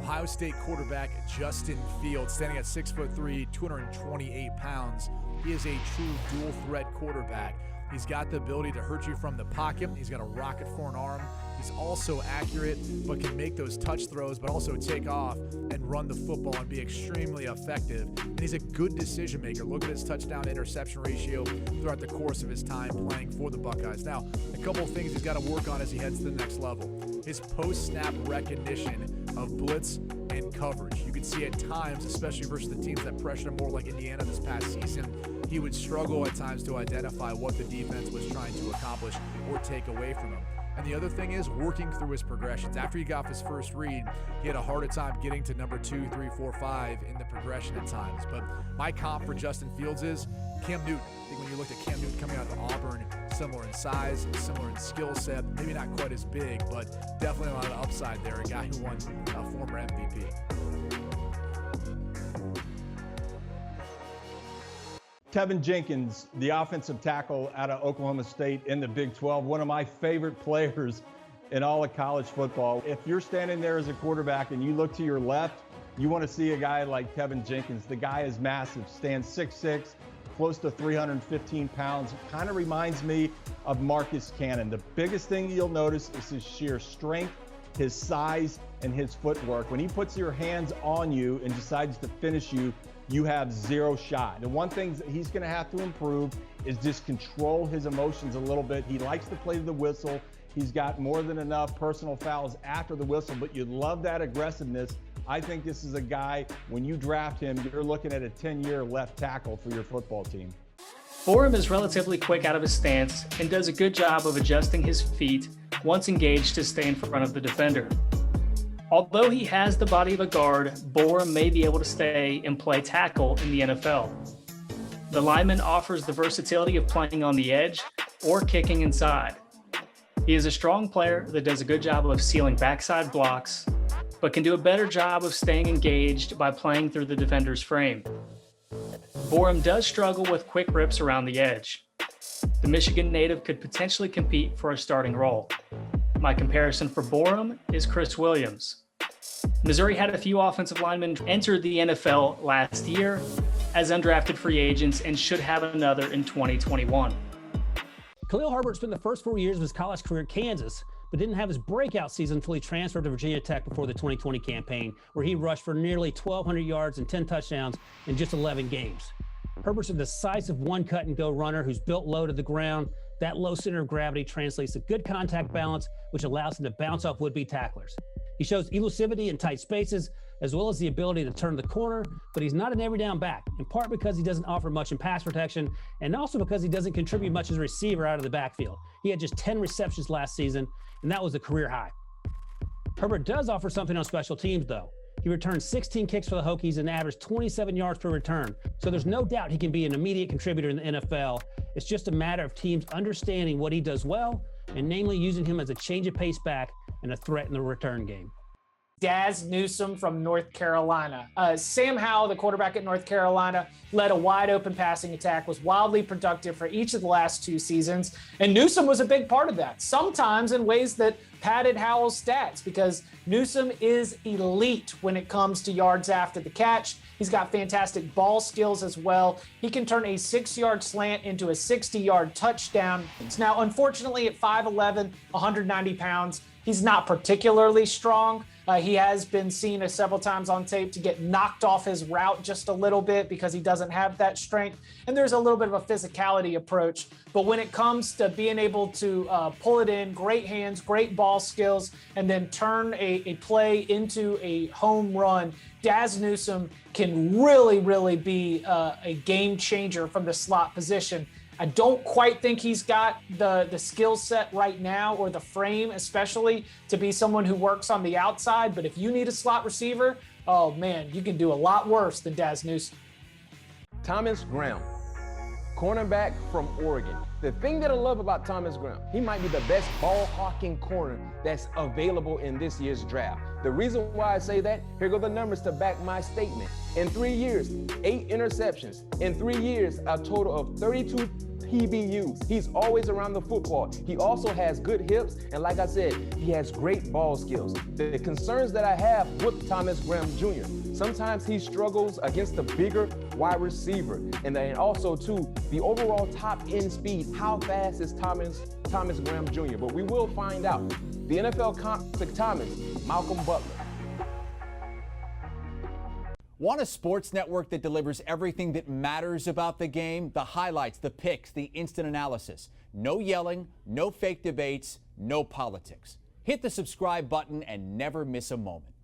Ohio State quarterback Justin Fields, standing at 6'3", 228 pounds. He is a true dual threat quarterback. He's got the ability to hurt you from the pocket. He's got a rocket for an arm. He's also accurate, but can make those touch throws, but also take off and run the football and be extremely effective. And he's a good decision maker. Look at his touchdown to interception ratio throughout the course of his time playing for the Buckeyes. Now, a couple of things he's got to work on as he heads to the next level. His post-snap recognition of blitz and coverage. You can see at times, especially versus the teams that pressured him more like Indiana this past season, he would struggle at times to identify what the defense was trying to accomplish or take away from him. And the other thing is working through his progressions. After he got his first read, he had a harder time getting to number 2, 3, 4, 5 in the progression at times. But my comp for Justin Fields is Cam Newton. I think when you looked at Cam Newton coming out of Auburn, similar in size, similar in skill set, maybe not quite as big, but definitely a lot of upside there. A guy who won a former MVP. Tevin Jenkins, the offensive tackle out of Oklahoma State in the Big 12, one of my favorite players in all of college football. If you're standing there as a quarterback and you look to your left, you want to see a guy like Tevin Jenkins. The guy is massive, stands 6'6", close to 315 pounds. Kind of reminds me of Marcus Cannon. The biggest thing you'll notice is his sheer strength, his size, and his footwork. When he puts your hands on you and decides to finish you, you have zero shot. The one thing that he's going to have to improve is just control his emotions a little bit. He likes to play to the whistle. He's got more than enough personal fouls after the whistle, but you love that aggressiveness. I think this is a guy, when you draft him, you're looking at a 10-year left tackle for your football team. Borum is relatively quick out of his stance and does a good job of adjusting his feet once engaged to stay in front of the defender. Although he has the body of a guard, Borum may be able to stay and play tackle in the NFL. The lineman offers the versatility of playing on the edge or kicking inside. He is a strong player that does a good job of sealing backside blocks, but can do a better job of staying engaged by playing through the defender's frame. Borum does struggle with quick rips around the edge. The Michigan native could potentially compete for a starting role. My comparison for Borum is Chris Williams. Missouri had a few offensive linemen enter the NFL last year as undrafted free agents and should have another in 2021. Khalil Herbert spent the first 4 years of his college career at Kansas, but didn't have his breakout season until he transferred to Virginia Tech before the 2020 campaign, where he rushed for nearly 1,200 yards and 10 touchdowns in just 11 games. Herbert's a decisive one-cut-and-go runner who's built low to the ground. That low center of gravity translates to good contact balance, which allows him to bounce off would-be tacklers. He shows elusivity in tight spaces, as well as the ability to turn the corner, but he's not an every-down back, in part because he doesn't offer much in pass protection, and also because he doesn't contribute much as a receiver out of the backfield. He had just 10 receptions last season, and that was a career high. Herbert does offer something on special teams, though. He returned 16 kicks for the Hokies and averaged 27 yards per return. So there's no doubt he can be an immediate contributor in the NFL. It's just a matter of teams understanding what he does well, and namely using him as a change of pace back and a threat in the return game. Daz Newsom from North Carolina. Sam Howell, the quarterback at North Carolina, led a wide open passing attack, was wildly productive for each of the last 2 seasons. And Newsom was a big part of that, sometimes in ways that padded Howell's stats, because Newsom is elite when it comes to yards after the catch. He's got fantastic ball skills as well. He can turn a 6-yard slant into a 60-yard touchdown. Now, unfortunately, at 5'11", 190 pounds, he's not particularly strong. He has been seen several times on tape to get knocked off his route just a little bit because he doesn't have that strength. And there's a little bit of a physicality approach. But when it comes to being able to pull it in, great hands, great ball skills, and then turn a play into a home run, Daz Newsom can really, really be a game changer from the slot position. I don't quite think he's got the skill set right now, or the frame especially, to be someone who works on the outside. But if you need a slot receiver, oh man, you can do a lot worse than Daz Newsom. Thomas Graham, cornerback from Oregon. The thing that I love about Thomas Graham, he might be the best ball hawking corner that's available in this year's draft. The reason why I say that, here go the numbers to back my statement. In 3 years, 8 interceptions. In 3 years, a total of 32 he be used. He's always around the football. He also has good hips, and like I said, he has great ball skills. The concerns that I have with Thomas Graham Jr., sometimes he struggles against the bigger wide receiver. And then also, too, the overall top end speed. How fast is Thomas Graham Jr.? But we will find out. The NFL comp to Thomas, Malcolm Butler. Want a sports network that delivers everything that matters about the game? The highlights, the picks, the instant analysis. No yelling, no fake debates, no politics. Hit the subscribe button and never miss a moment.